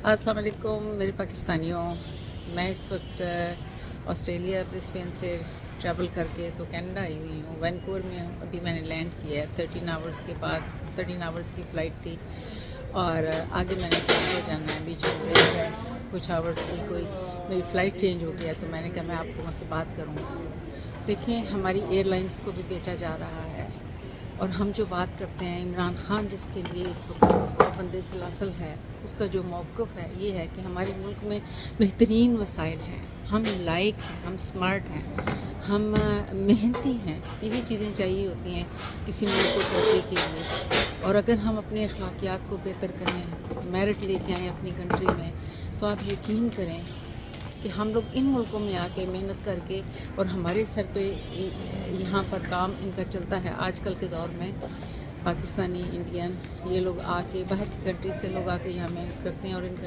अस्सलाम वालेकुम मेरे पाकिस्तानियों। मैं इस वक्त ऑस्ट्रेलिया ब्रिस्बेन से ट्रैवल करके तो कनाडा आई हुई हूँ। वैनकूवर में अभी मैंने लैंड किया है। 13 आवर्स के बाद 13 आवर्स की फ़्लाइट थी और आगे मैंने टोरंटो जाना है। बीच में ब्रेक है कुछ आवर्स की। कोई मेरी फ़्लाइट चेंज हो गया तो मैंने कहा मैं आप लोगों से बात करूँ। देखें, हमारी एयरलाइंस को भी बेचा जा रहा है और हम जो बात करते हैं, इमरान खान जिसके लिए इस वक्त पाबंदी सलासल है, उसका जो मौक़िफ़ है ये है कि हमारे मुल्क में बेहतरीन वसाइल हैं, हम लायक हैं, हम स्मार्ट हैं, हम मेहनती हैं। यही चीज़ें चाहिए होती हैं किसी मुल्क को तरक्की के लिए। और अगर हम अपने अखलाकियात को बेहतर करें, मेरिट लेके आएँ अपनी कंट्री में, तो आप यकीन करें कि हम लोग इन मुल्कों में आके मेहनत करके और हमारे सर पे यहाँ पर काम इनका चलता है। आजकल के दौर में पाकिस्तानी, इंडियन ये लोग आके, बाहर की कंट्री से लोग आके यहाँ मेहनत करते हैं और इनका